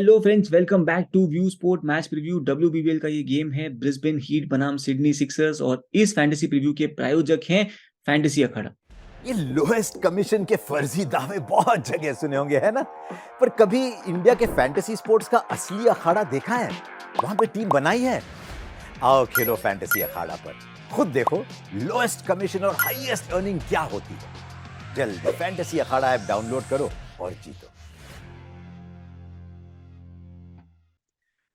Hello friends, welcome back to view sport match preview. WBBL का ये game है Brisbane heat बनाम Sydney Sixers और इस फैंटेसी प्रीव्यू के प्रायोजक हैं फैंटेसी अखाड़ा। ये लोएस्ट कमीशन के फर्जी दावे बहुत जगह सुने होंगे, है ना? पर कभी इंडिया के फैंटेसी स्पोर्ट्स का असली अखाड़ा देखा है? वहां पे टीम बनाई है। आओ खेलो फैंटेसी अखाड़ा पर, खुद देखो लोएस्ट कमीशन और हाईएस्ट अर्निंग क्या होती है। जल्दी फैंटेसी अखाड़ा ऐप डाउनलोड करो और जीतो।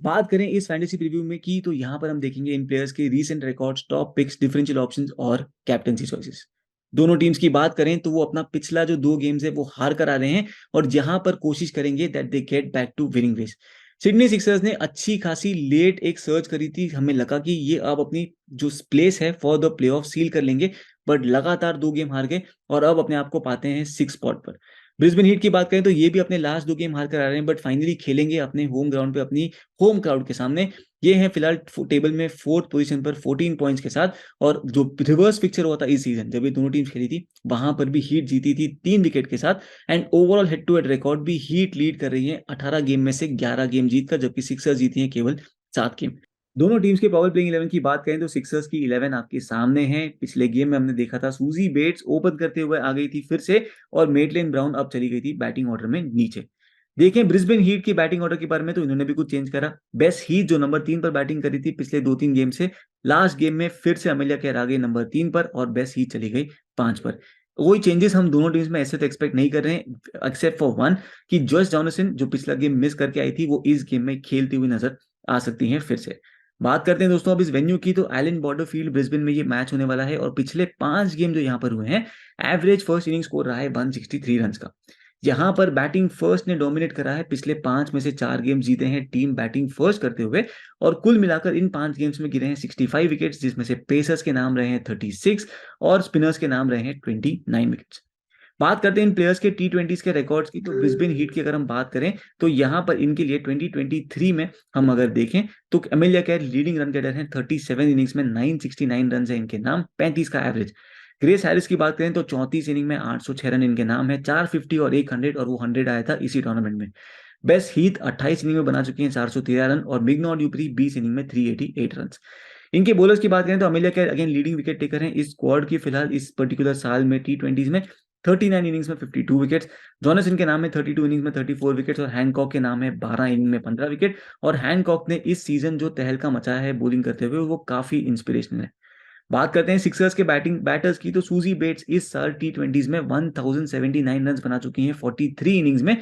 बात करें इस फैंटेसी प्रीव्यू में की तो यहाँ पर हम देखेंगे इन प्लेयर्स के recent records, top picks, differential options और कैप्टेंसी चॉइसेस। दोनों टीम्स की बात करें तो वो अपना पिछला जो 2 गेम्स है वो हार कर आ रहे हैं और जहां पर कोशिश करेंगे that they get back to winning ways. Sydney Sixers ने अच्छी खासी लेट एक सर्च करी थी, हमें लगा कि ये अब अपनी जो प्लेस है फॉर द प्लेऑफ सील कर लेंगे, बट लगातार 2 गेम हार गए और अब अपने आप को पाते हैं 6 स्पॉट पर। ब्रिस्बेन हीट की बात करें तो ये भी अपने लास्ट 2 गेम हार कर आ रहे हैं, बट फाइनली खेलेंगे अपने होम ग्राउंड पे अपनी होम क्राउड के सामने। ये है फिलहाल टेबल में 4th पोजीशन पर 14 पॉइंट्स के साथ। और जो रिवर्स पिक्चर हुआ था इस सीजन जब ये दोनों टीम्स खेली थी, वहां पर भी हीट जीती थी 3 विकेट के साथ। And overall head to head record भी हीट लीड कर रही है 18 गेम में से 11 गेम जीतकर, जबकि सिक्सर्स जीती है केवल 7 गेम। दोनों टीम्स के पावर प्लेइंग 11 की बात करें तो सिक्सर्स की 11 आपके सामने है। पिछले गेम में हमने देखा था सूजी बेट्स ओपन करते हुए आ गई थी फिर से, और मेटलेन ब्राउन अब चली गई थी बैटिंग ऑर्डर में नीचे। देखें ब्रिस्बेन हीट की बैटिंग ऑर्डर के बारे में तो इन्होंने भी कुछ चेंज करा। बेस्ट हीट जो नंबर 3 पर बैटिंग करी थी पिछले 2-3 गेम से, लास्ट गेम में फिर से अमेलिया केर आ गई नंबर 3 पर और बेस्ट हीट चली गई 5 पर। कोई चेंजेस हम दोनों टीम्स में ऐसे तो एक्सपेक्ट नहीं कर रहे हैं, एक्सेप्ट फॉर वन कि जॉस जॉनसन जो पिछला गेम मिस करके आई थी वो इस गेम में खेलती हुई नजर आ सकती हैं फिर से। बात करते हैं दोस्तों अब इस वेन्यू की, तो एलन बॉर्डर फील्ड ब्रिस्बेन में ये मैच होने वाला है और पिछले 5 गेम जो यहाँ पर हुए हैं, एवरेज फर्स्ट इनिंग स्कोर रहा है 163 रन का। यहाँ पर बैटिंग फर्स्ट ने डोमिनेट करा है, पिछले 5 में से 4 गेम जीते हैं टीम बैटिंग फर्स्ट करते हुए, और कुल मिलाकर इन 5 गेम्स में गिरे हैं 65 विकेट्स, जिसमें से पेसर्स के नाम रहे हैं 36 और स्पिनर्स के नाम रहे हैं 29 विकेट्स। बात करते हैं इन प्लेयर्स के T20s के रिकॉर्ड्स की, तो ब्रिस्बेन हीट की अगर हम बात करें तो यहाँ पर इनके लिए 2023 में हम अगर देखें तो Amelia Kerr leading run getter हैं 37 इनिंग्स में 969 रन है इनके नाम, 35 का एवरेज। ग्रेस हैरिस की बात करें तो 34 इनिंग में 806 रन इनके नाम है, 450 और 100, और वो 100 आया था इसी टूर्नामेंट में। बेस्ट हीथ 28 इनिंग में बना चुके हैं 413 रन, और मिग्नॉ ड्यूप्री 20 इनिंग में 388 रन। इनके बॉलर्स की बात करें तो Amelia Kerr again leading wicket taker हैं इस स्क्वाड की फिलहाल इस पर्टिकुलर साल में T20s में। 39 इनिंग्स में 52 विकेट्स, जॉनसन के नाम है 32 इनिंग्स में 34 विकेट्स, और हैंकॉक के नाम है 12 इनिंग में 15 विकेट। और हैंकॉक ने इस सीजन जो तहलका मचाया है बॉलिंग करते हुए वो काफी इंस्पिरेशनल है। बात करते हैं सिक्सर्स के बैटर्स की, तो सूजी बेट्स इस साल T20s में 1079 रन बना चुकी हैं 43 इनिंग्स में।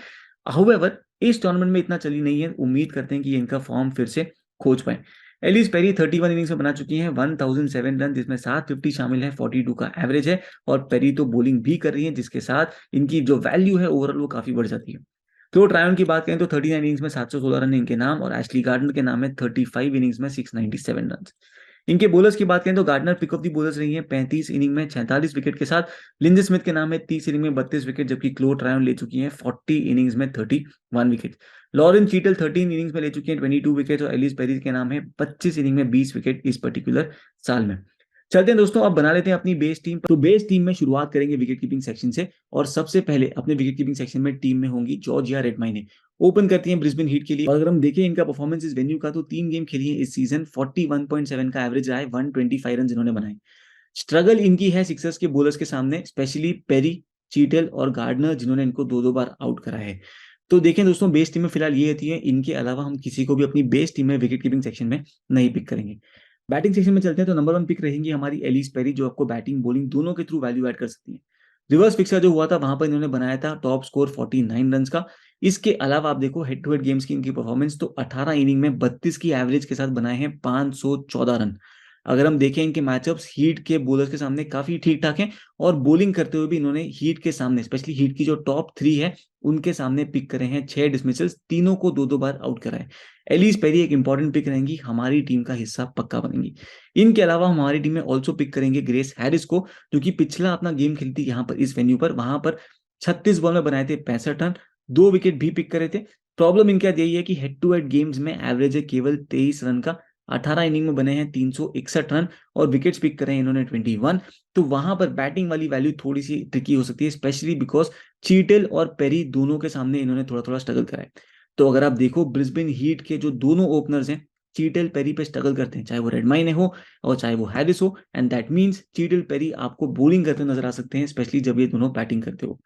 हाउएवर इस टूर्नामेंट में इतना चली नहीं है, उम्मीद करते हैं कि इनका फॉर्म फिर से खोज पाए। एलिस पेरी 31 इनिंग्स में बना चुकी हैं 1007 रन, जिसमें 750 शामिल है, 42 का एवरेज है, और पेरी तो बॉलिंग भी कर रही है जिसके साथ इनकी जो वैल्यू है ओवरऑल वो काफी बढ़ जाती है। तो ट्रायन की बात करें तो 39 इनिंग्स में 716 रन इनके नाम, और एशली गार्डनर के नाम है 35 इनिंग्स में 697 रन। इनके बॉलर्स की बात करें तो Gardner pick of the bowlers रही है 35 इनिंग में 46 विकेट के साथ। लिंडे स्मिथ के नाम है 30 इनिंग में 32 विकेट, जबकि क्लो ट्रायन ले चुकी हैं 40 इनिंग्स में 31 विकेट। लॉरेन चीटल 13 इनिंग्स में ले चुकी हैं 22 विकेट, और एलिस पेरी के नाम है 25 इनिंग में 20 विकेट इस पर्टिकुलर साल में। चलते हैं दोस्तों, अब बना लेते हैं अपनी बेस टीम। तो बेस टीम में शुरुआत करेंगे विकेट कीपिंग सेक्शन से, और सबसे पहले अपने विकेट कीपिंग सेक्शन में टीम में होंगी जॉर्जिया रेडमाइने। ओपन करती हैं ब्रिस्बेन हीट के लिए, और अगर हम देखें इनका परफॉर्मेंस इस वेन्यू का तो 3 गेम खेली है इस सीजन, 41.7 का एवरेज रहा है, 125 रन इन्होंने बनाए। स्ट्रगल इनकी है सिक्सर्स के बॉलर्स के सामने, स्पेशली पेरी, चीटेल और गार्डनर, जिन्होंने इनको 2-2 बार आउट करा है। तो देखें दोस्तों, बेस टीम में फिलहाल ये रहती है, इनके अलावा हम किसी को भी अपनी बेस टीम में विकेट कीपिंग सेक्शन में नहीं पिक करेंगे। बैटिंग सेक्शन में चलते हैं तो नंबर 1 पिक रहेंगी हमारी एलिस पेरी, जो आपको बैटिंग बॉलिंग दोनों के थ्रू वैल्यू ऐड कर सकती है। रिवर्स पिक्चर जो हुआ था वहां पर इन्होंने बनाया था टॉप स्कोर 49 रन का। इसके अलावा आप देखो हेड टू हेड गेम्स की इनकी परफॉर्मेंस, तो 18 इनिंग में 32 की एवरेज के साथ बनाए हैं 514 रन। अगर हम देखें इनके मैचअप्स हीट के बॉलर्स के सामने काफी ठीक ठाक हैं, और बॉलिंग करते हुए भी इन्होंने हीट के सामने, स्पेशली हीट की जो टॉप 3 है उनके सामने पिक करे हैं 6 डिसमिसल्स, तीनों को 2-2 बार आउट करा है। एलिस पेरी एक इंपॉर्टेंट पिक रहेंगी, हमारी टीम का हिस्सा पक्का बनेंगी। इनके अलावा हमारी टीम में ऑल्सो पिक करेंगे ग्रेस हैरिस को, जो कि पिछला अपना गेम खेलती यहाँ पर इस वेन्यू पर, वहां पर 36 बॉल में बनाए थे 65 रन, 2 विकेट भी पिक करे थे। प्रॉब्लम इनका यही है कि हेड टू हेड गेम्स में एवरेज है केवल 23 रन का, 18 इनिंग में बने हैं 361 रन, और विकेट्स पिक करे हैं इन्होंने 21। तो वहां पर बैटिंग वाली वैल्यू थोड़ी सी ट्रिकी हो सकती है, स्पेशली बिकॉज चीटेल और पेरी दोनों के सामने इन्होंने थोड़ा थोड़ा स्ट्रगल करा है। तो अगर आप देखो ब्रिस्बेन हीट के जो दोनों ओपनर्स हैं चीटेल पेरी पे स्ट्रगल करते हैं, चाहे वो रेडमाइने हो और चाहे वो हैरिस हो, एंड दैट मींस चीटेल पेरी आपको बॉलिंग करते नजर आ सकते हैं, स्पेशली जब ये दोनों बैटिंग करते हो।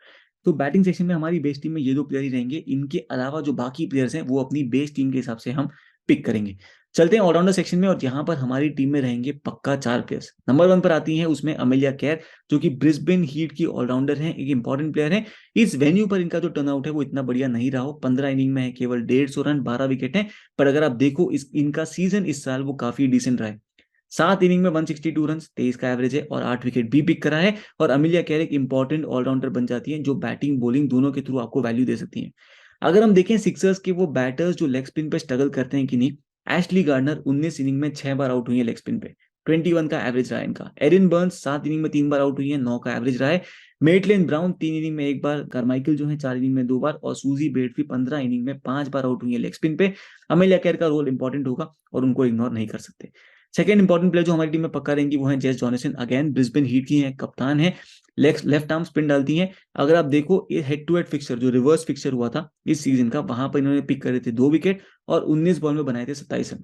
तो बैटिंग सेक्शन में हमारी बेस टीम में ये दो प्लेयर ही रहेंगे, इनके अलावा जो बाकी प्लेयर्स हैं वो अपनी बेस टीम के हिसाब से हम पिक करेंगे। चलते हैं ऑलराउंडर सेक्शन में, और यहाँ पर हमारी टीम में रहेंगे पक्का 4 प्लेयर्स। नंबर 1 पर आती हैं उसमें अमेलिया केर, जो कि ब्रिस्बेन हीट की ऑलराउंडर हैं, एक इंपॉर्टेंट प्लेयर है। इस वेन्यू पर इनका जो टर्नआउट है वो इतना बढ़िया नहीं रहा हो, 15 इनिंग में है केवल 150 रन, 12 विकेट हैं। पर अगर आप देखो इनका सीजन इस साल वो काफी डिसेंट रहा है। 7 इनिंग में 162 रन, 23 का एवरेज है और 8 विकेट भी पिक करा है। और अमिलिया केर एक इंपॉर्टेंट ऑलराउंडर बन जाती है, जो बैटिंग बॉलिंग दोनों के थ्रू आपको वैल्यू दे सकती है। अगर हम देखें सिक्सर्स के वो बैटर्स जो लेग स्पिन पे स्ट्रगल करते हैं कि नहीं, एशली गार्डनर 19 इनिंग में 6 बार आउट हुई है लेग स्पिन पे, 21 का एवरेज रहा है इनका। एरिन बर्न्स 7 इनिंग में 3 बार आउट हुई है, 9 का एवरेज रहा है। मेटलेन ब्राउन 3 इनिंग में 1 बार, कार्माइकल जो है 4 इनिंग में 2 बार, और सूजी बेटफी 15 इनिंग में 5 बार आउट हुई है लेग स्पिन पे। अमेलिया केर का रोल इंपॉर्टेंट होगा और उनको इग्नोर नहीं कर सकते। सेकेंड इंपॉर्टेंट प्लेयर जो हमारी टीम में पक्का रहेंगी वो है जेस जॉनसन, अगेन ब्रिस्बेन हीट की है, कप्तान है, लेफ्ट आर्म स्पिन डालती है। अगर आप देखो ये हेड टू हेड फिक्सर जो रिवर्स फिक्सर हुआ था इस सीजन का, वहां पर इन्होंने पिक करे थे 2 विकेट और 19 बॉल में बनाए थे 27 रन।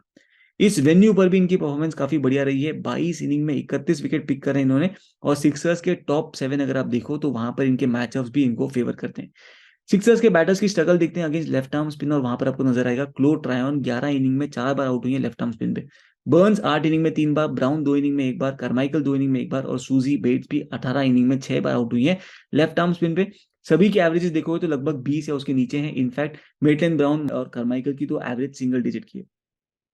इस वेन्यू पर भी इनकी परफॉर्मेंस काफी बढ़िया रही है, 22 इनिंग में 31 विकेट पिक करे इन्होंने। और सिक्सर्स के टॉप 7 अगर आप देखो तो वहां पर इनके मैचअप्स भी इनको फेवर करते हैं। सिक्सर्स के बैटर्स की स्ट्रगल देखते हैं अगेंस्ट लेफ्ट आर्म स्पिन, और वहां पर आपको नजर आएगा क्लो ट्रायन 11 इनिंग में 4 बार आउट हुई है लेफ्ट आर्म स्पिन पे। बर्न्स 8 इनिंग में 3 बार, ब्राउन 2 इनिंग में 1 बार, कार्माइकल 2 इनिंग में 1 बार, और सूजी बेट्स भी 18 इनिंग में 6 बार आउट हुई है लेफ्ट आर्म स्पिन पे। सभी के एवरेजेस देखोगे तो लगभग 20 या उसके नीचे हैं। इनफैक्ट मेटलेन ब्राउन और कार्माइकल की तो एवरेज सिंगल डिजिट की है।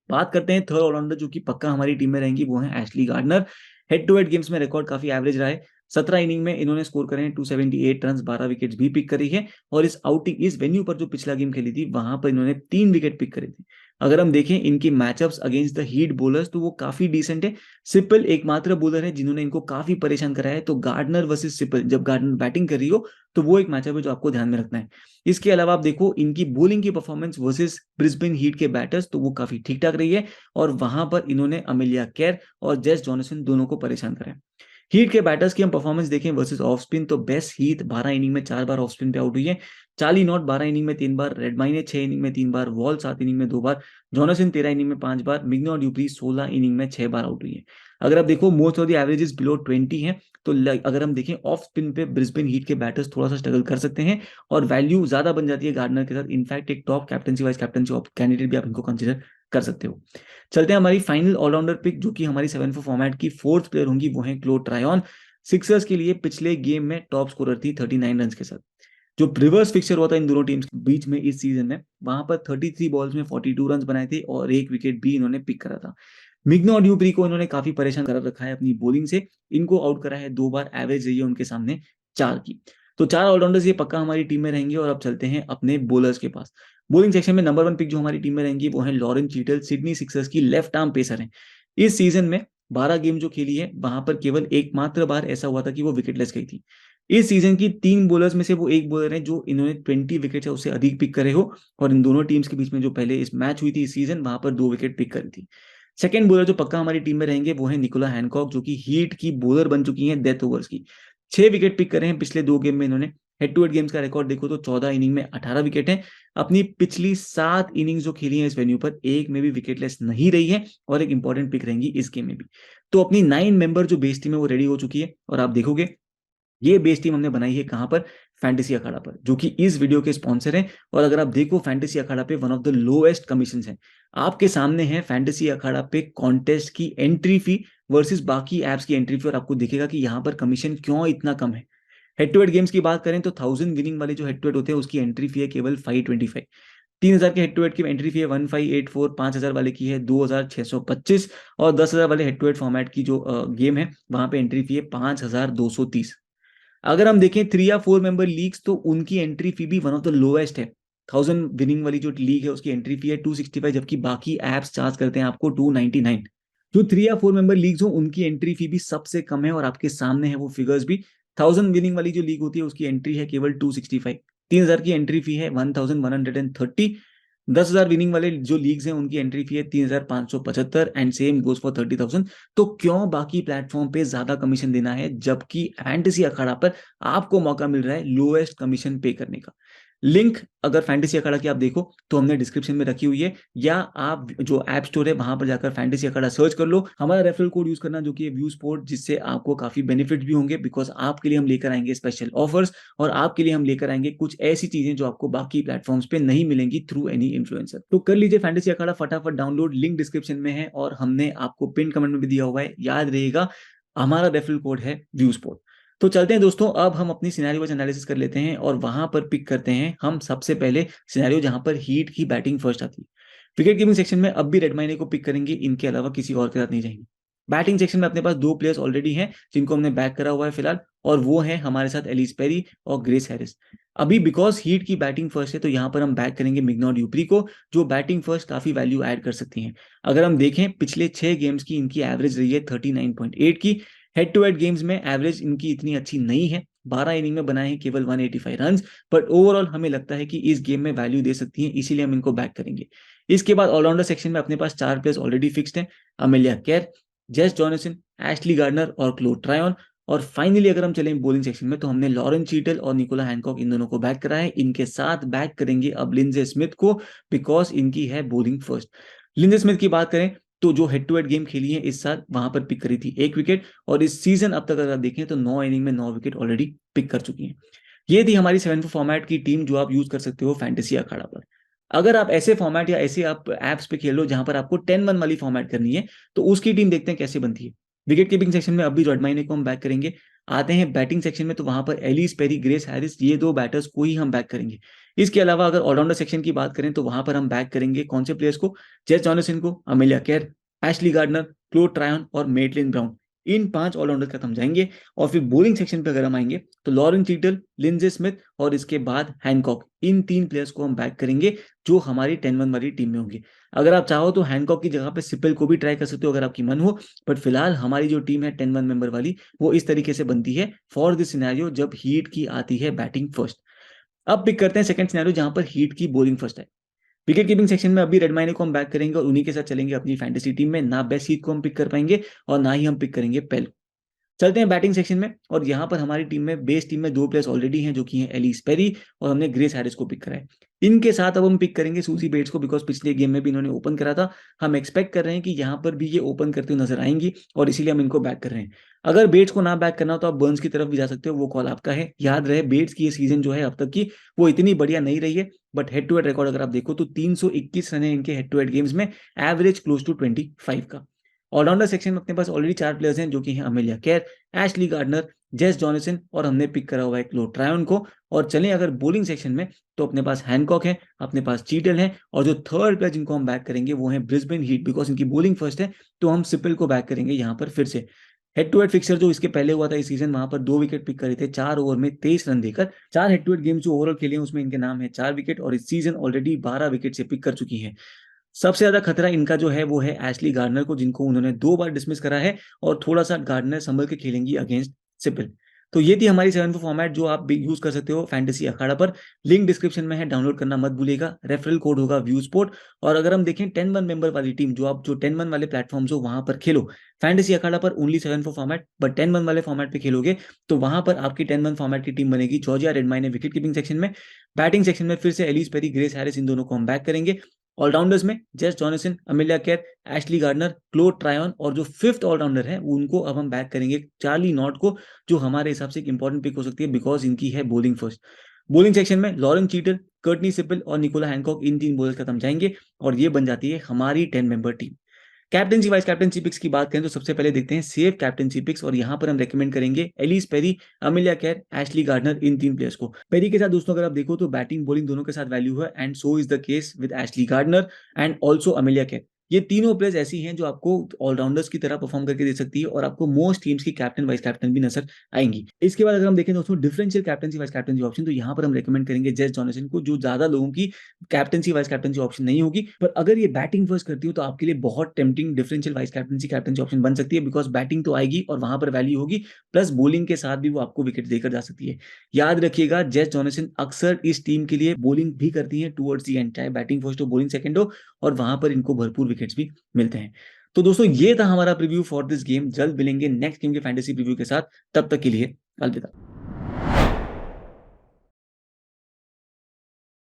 बात करते हैं थर्ड ऑलराउंडर जो कि पक्का हमारी टीम में रहेंगी, वो है Ashleigh Gardner. Head to head games में रिकॉर्ड काफी एवरेज रहा है। 17 इनिंग में इन्होंने स्कोर करे हैं 278 रन, 12 विकेट्स भी पिक करी है। और इस वेन्यू पर जो पिछला गेम खेली थी वहां पर इन्होंने 3 विकेट पिक करे थे। अगर हम देखें इनकी matchups against the heat bowlers तो वो काफी डिसेंट है। सिपल एकमात्र बॉलर है जिन्होंने इनको काफी परेशान करा है, तो गार्डनर वर्सेस सिपल जब गार्डनर बैटिंग कर रही हो तो वो एक मैचअप है जो आपको ध्यान में रखना है। इसके अलावा आप देखो इनकी बॉलिंग की परफॉर्मेंस वर्सेस ब्रिस्बेन हीट के बैटर्स, तो वो काफी ठीक ठाक रही है। और वहां पर इन्होंने अमेलिया केर और जेस जॉनसन दोनों को परेशान करा है। हीट के बैटर्स की हम परफॉर्मेंस देखें वर्सेस ऑफ स्पिन, तो बेस्ट हीट 12 इनिंग में 4 बार ऑफ स्पिन पे आउट हुई है। चार्ली नॉट 12 इनिंग में 3 बार, रेडमाइने 6 इनिंग में 3 बार, वॉल 7 इनिंग में 2 बार, जॉनसन 13 इनिंग में 5 बार, मिग्नो ड्यूप्री 16 इनिंग में 6 बार आउट हुई है। अगर आप देखो most of the averages below 20 है, तो अगर हम देखें ऑफ स्पिन पे ब्रिस्बेन हीट के बैटर्स थोड़ा सा स्ट्रगल कर सकते हैं और वैल्यू ज्यादा बन जाती है गार्डनर के साथ। इनफैक्ट एक top captaincy vice captaincy candidate भी आप इनको कंसिडर कर सकते हो। चलते हैं हमारी फाइनल ऑलराउंडर पिक जो कि हमारी 7 फॉर्मेट की फोर्थ प्लेयर होंगी, वो है क्लो ट्रायन। सिक्सर्स के लिए पिछले गेम में टॉप स्कोरर थी 39 रन के साथ। जो रिवर्स फिक्सर हुआ था इन दोनों टीम्स के बीच में इस सीजन में, वहां पर 33 बॉल्स में 42 रन बनाए थे और 1 विकेट भी इन्होंने पिक करा था। मिग्नो ड्यूप्री को इन्होंने काफी परेशान कर रखा है अपनी बॉलिंग से, इनको आउट करा है 2 बार, एवरेज रही है उनके सामने 4 की। तो 4 ऑलराउंडर्स ये पक्का हमारी टीम में रहेंगे। और अब चलते हैं अपने बॉलर्स के पास। बॉलिंग सेक्शन में नंबर 1 पिक जो हमारी टीम में रहेंगी वो है लॉरेन चीटल, सिडनी सिक्सर्स की लेफ्ट आर्म पेसर है। इस सीजन में 12 गेम जो खेली है वहां पर केवल एकमात्र बार ऐसा हुआ था कि वो विकेटलेस गई थी। इस सीजन की 3 बॉलर्स में से वो एक बॉलर है जो इन्होंने 20 विकेट या उससे अधिक पिक करे हो। और इन दोनों टीम्स के बीच में जो पहले इस मैच हुई थी इस सीजन, वहां पर 2 विकेट पिक करी थी। सेकंड बॉलर जो पक्का हमारी टीम में रहेंगे वो है निकोला हैनकॉक, जो कि हीट की बॉलर बन चुकी हैं डेथ ओवर्स की। 6 विकेट पिक करे हैं पिछले 2 गेम में इन्होंने। हेड टू हेड गेम्स का रिकॉर्ड देखो तो 14 इनिंग में 18 विकेट हैं। अपनी पिछली 7 इनिंग्स जो खेली है इस वेन्यू पर, एक में भी विकेटलेस नहीं रही है और एक इंपॉर्टेंट पिक रहेंगी इस गेम में भी। तो अपनी 9 मेंबर जो बेस टीम है वो रेडी हो चुकी है। और आप देखोगे ये बेस टीम हमने बनाई है कहां पर, फैंटेसी अखाड़ा पर, जो कि इस वीडियो के स्पॉन्सर हैं। और अगर आप देखो फैंटेसी अखाड़ा पे one of the lowest commission है आपके सामने है। फैंटेसी अखाड़ा पे कॉन्टेस्ट की एंट्री फी वर्सेस बाकी एप्स की एंट्री फी, और आपको दिखेगा कि यहाँ पर कमीशन क्यों इतना कम है। हेड टू हेड गेम्स की बात करें तो 1000 विनिंग वाले जो हेड टू हेड होते हैं उसकी एंट्री फी है केवल 525। 3000 के हेड टू हेड की एंट्री फी है 1584, 5000 वाले की है 2625, और 10,000 वाले हेड टू हेड फॉर्मेट की जो गेम है वहां पे एंट्री फी है 5230। अगर हम देखें 3 या 4 मेंबर लीग्स तो उनकी एंट्री फी भी वन ऑफ द लोएस्ट है। 1000 विनिंग वाली जो लीग है उसकी एंट्री फी है 265, जबकि बाकी एप्स चार्ज करते हैं आपको 299। जो 3 या 4 मेंबर लीग्स हो उनकी एंट्री फी भी सबसे कम है, और आपके सामने है वो फिगर्स भी। 1000 विनिंग वाली जो लीग होती है उसकी एंट्री है केवल 265। 3000 की एंट्री फी है 1130। 10,000 विनिंग वाले जो लीग्स हैं उनकी एंट्री फी है 3575, एंड सेम गोज फॉर 30,000। तो क्यों बाकी प्लेटफॉर्म पे ज्यादा कमीशन देना है जबकि फैंटेसी अखाड़ा पर आपको मौका मिल रहा है लोएस्ट कमीशन पे करने का। लिंक अगर फैंटेसी अखाड़ा की आप देखो तो हमने डिस्क्रिप्शन में रखी हुई है, या आप जो ऐप स्टोर है वहां पर जाकर फैंटेसी अखाड़ा सर्च कर लो, हमारा रेफरल कोड यूज करना जो कि व्यू स्पोर्ट, जिससे आपको काफी बेनिफिट भी होंगे, बिकॉज आपके लिए हम लेकर आएंगे स्पेशल ऑफर्स, और आपके लिए हम लेकर आएंगे कुछ ऐसी चीजें जो आपको बाकी प्लेटफॉर्म्स पे नहीं मिलेंगी थ्रू एनी इन्फ्लुएंसर। तो कर लीजिए फैंटेसी अखाड़ा फटाफट डाउनलोड, लिंक डिस्क्रिप्शन में है और हमने आपको पिन कमेंट में भी दिया हुआ है, याद रहेगा हमारा रेफरल कोड है व्यू स्पोर्ट। तो चलते हैं दोस्तों, अब हम अपनी सिनेरियो वाइज एनालिसिस कर लेते हैं और वहां पर पिक करते हैं हम सबसे पहले सिनेरियो जहां पर हीट की बैटिंग फर्स्ट आती है। विकेट कीपिंग सेक्शन में अब भी रेडमाइने को पिक करेंगे, इनके अलावा किसी और के साथ नहीं जाएंगे। बैटिंग सेक्शन में अपने पास दो प्लेयर्स ऑलरेडी हैं जिनको हमने बैक करा हुआ है फिलहाल, और वो है हमारे साथ एलिस पेरी और ग्रेस हैरिस। अभी बिकॉज हीट की बैटिंग फर्स्ट है तो यहाँ पर हम बैक करेंगे मिग्नॉड यूप्री को, जो बैटिंग फर्स्ट काफी वैल्यू ऐड कर सकती हैं। अगर हम देखें पिछले 6 गेम्स की इनकी एवरेज रही है 39.8 की। हेड टू हेड गेम्स में एवरेज इनकी इतनी अच्छी नहीं है, 12 इनिंग में बनाए हैं केवल 185 रन, बट ओवरऑल हमें लगता है कि इस गेम में वैल्यू दे सकती है, इसीलिए हम इनको बैक करेंगे। इसके बाद ऑलराउंडर सेक्शन में अपने पास 4 प्लेयर्स ऑलरेडी फिक्स्ड हैं, अमेलिया केर, जेस जॉनसन, एशली गार्डनर और क्लोड ट्रायन। और फाइनली अगर हम चलें बॉलिंग सेक्शन में तो हमने लॉरेन चीटल और निकोला हैंकॉक इन दोनों को बैक करा है, इनके साथ बैक करेंगे अब लिंजे स्मिथ को, बिकॉज इनकी है बॉलिंग फर्स्ट। लिंजे स्मिथ की बात करें तो जो हेड टू हेड गेम खेली है इस साल वहां पर पिक करी थी 1 विकेट, और इस सीजन अब तक अगर आप देखें तो 9 इनिंग में 9 विकेट ऑलरेडी पिक कर चुकी है। ये थी हमारी 7 फॉर्मेट की टीम जो आप यूज कर सकते हो फैंटेसी अखाड़ा पर। अगर आप ऐसे फॉर्मेट या ऐसे आप एप्स पे खेल लो जहां पर आपको 10-1 वाली फॉर्मेट करनी है, तो उसकी टीम देखते हैं कैसे बनती है। विकेट कीपिंग सेक्शन में अभी रेडमाइने को हम बैक करेंगे। आते हैं बैटिंग सेक्शन में तो वहां पर एलिस पेरी, ग्रेस हैरिस, ये दो बैटर्स को ही हम बैक करेंगे। इसके अलावा अगर ऑलराउंडर सेक्शन की बात करें तो वहां पर हम बैक करेंगे कौन से प्लेयर्स को, जेस जॉनसन को, अमेलिया केर, एशली गार्डनर, क्लोड ट्रायन और मेटलिन ब्राउन, इन 5 ऑलराउंडर का हम जाएंगे। और फिर बॉलिंग सेक्शन पे अगर हम आएंगे तो लॉरेन चीटल, लिंजे स्मिथ और इसके बाद हैंकॉक, इन 3 प्लेयर्स को हम बैक करेंगे जो हमारी 10-1 वाली टीम में होंगे। अगर आप चाहो तो हैंकॉक की जगह पे सिपल को भी ट्राई कर सकते हो अगर आपकी मन हो, बट फिलहाल हमारी जो टीम है 10-1 मेंबर वाली वो इस तरीके से बनती है फॉर दिस सिनेरियो जब हीट की आती है बैटिंग फर्स्ट। अब पिक करते हैं सेकंड सिनेरियो जहां पर हीट की बॉलिंग फर्स्ट है। विकेट कीपिंग सेक्शन में अभी रेडमाइने को हम बैक करेंगे और उन्हीं के साथ चलेंगे अपनी फैंटेसी टीम में, ना बेस्ट हीट को हम पिक कर पाएंगे और ना ही हम पिक करेंगे पेल। चलते हैं बैटिंग सेक्शन में, और यहाँ पर हमारी टीम में बेस टीम में 2 प्लेयर्स ऑलरेडी हैं जो कि हैं एलिस पेरी और हमने ग्रेस हैरिस को पिक करा है। इनके साथ अब हम पिक करेंगे सूसी बेट्स को, बिकॉज पिछले गेम में भी इन्होंने ओपन करा था। हम एक्सपेक्ट कर रहे हैं कि यहाँ पर भी ये ओपन करते हुए नजर आएंगी और इसीलिए हम इनको बैक कर रहे हैं। अगर बेट्स को ना बैक करना हो तो आप बर्न्स की तरफ भी जा सकते हो, वो कॉल आपका है। याद रहे बेट्स की ये सीजन जो है अब तक की वो इतनी बढ़िया नहीं रही है, but head to head record अगर आप देखो तो 321 रन है इनके हेड टू हेड गेम्स में, एवरेज क्लोज टू 25 का। ऑलराउंडर सेक्शन में अपने पास ऑलरेडी 4 प्लेयर्स हैं जो कि हैं अमेलिया केर, एशली गार्डनर, जेस जॉनसन और हमने पिक करा हुआ है क्लोड ट्रायन को। और चलें अगर बॉलिंग सेक्शन में तो अपने पास हैंकॉक है, अपने पास चीटल है, और जो थर्ड प्लेयर जिनको हम बैक करेंगे वो है ब्रिस्बेन हीट, बिकॉज इनकी बॉलिंग फर्स्ट है तो हम सिपल को बैक करेंगे यहाँ पर फिर से। हेड टू हेड फिक्सर जो इसके पहले हुआ था इस सीजन, वहां पर 2 विकेट पिक करे थे 4 ओवर में 23 रन देकर। 4 हेड टू हेड गेम्स जो ओवरऑल खेले हैं उसमें इनके नाम है 4 विकेट, और इस सीजन ऑलरेडी 12 विकेट से पिक कर चुकी है। सबसे ज्यादा खतरा इनका जो है वो है एशली गार्डनर को, जिनको उन्होंने 2 बार डिसमिस करा है, और थोड़ा सा गार्डनर संभल के खेलेंगी अगेंस्ट सिपल। तो ये थी हमारी 7 फॉर्मेट जो आप भी यूज कर सकते हो फैंटेसी अखाड़ा पर। लिंक डिस्क्रिप्शन में है, डाउनलोड करना मत भूलिएगा। रेफरल कोड होगा व्यू स्पोर्ट। और अगर हम देखें 10-1 मेंबर वाली टीम, जो आप जो 10-1 वाले प्लेटफॉर्म्स हो वहां पर खेलो फैंटेसी अखाड़ा पर, ओनली 7 फॉर्मेट, बट 10-1 वाले फॉर्मेट पे खेलोगे तो वहां पर आपकी 10-1 फॉर्मेट की टीम बनेगी Georgia Redmayne wicket keeping section में। बैटिंग सेक्शन में फिर से एलिस पेरी, ग्रेस हैरिस, इन दोनों को हम बैक करेंगे। ऑलराउंडर्स में Jess Jonassen, Amelia Kerr, Ashleigh Gardner, क्लोड ट्रायन, और जो 5th ऑलराउंडर है उनको अब हम बैक करेंगे चार्ली नॉट को, जो हमारे हिसाब से एक इंपॉर्टेंट पिक हो सकती है बिकॉज इनकी है बॉलिंग फर्स्ट। बॉलिंग सेक्शन में लॉरेन चीटल, कर्टनी सिपल और निकोला हैंकॉक, इन 3 बॉलर्स खत्म जाएंगे और ये बन जाती है हमारी 10 member team. Captaincy vice captaincy picks की बात करें तो सबसे पहले देखते हैं सेफ कैप्टनसी पिक्स, और यहाँ पर हम रेकमेंड करेंगे Ellyse Perry, Amelia Kerr, Ashleigh Gardner, इन 3 प्लेयर्स को। पेरी के साथ दोस्तों अगर आप देखो तो बैटिंग बॉलिंग दोनों के साथ वैल्यू है, and so is the case with Ashleigh Gardner and also Amelia Kerr. ये तीनों प्लेयर्स ऐसी हैं जो आपको ऑलराउंडर्स की तरह परफॉर्म करके दे सकती है और आपको मोस्ट टीम्स की कैप्टन वाइस कैप्टन भी नजर आएंगी। इसके बाद अगर हम देखें दोस्तों differential captaincy vice captaincy option, तो यहाँ पर हम रेकमेंड करेंगे जेस जॉनसन को, जो ज्यादा लोगों की कैप्टनसी वाइस कैप्टनसी ऑप्शन नहीं होगी, पर अगर ये बैटिंग फर्स्ट करती हो तो आपके लिए बहुत tempting differential vice captaincy option बन सकती है, बिकॉज बैटिंग तो आएगी और वहां पर वैल्यू होगी, प्लस बॉलिंग के साथ भी वो आपको विकेट देकर जा सकती है। याद रखिएगा जेस जॉनसन अक्सर इस टीम के लिए बॉलिंग भी करती है टुवर्ड्स दी एंड, चाहे बैटिंग फर्स्ट हो बॉलिंग सेकंड हो, और वहां पर इनको भरपूर विकेट्स भी मिलते हैं। तो दोस्तों ये था हमारा प्रीव्यू फॉर दिस गेम। जल्द मिलेंगे नेक्स्ट गेम के फैंटेसी प्रीव्यू के साथ, तब तक के लिए अलविदा।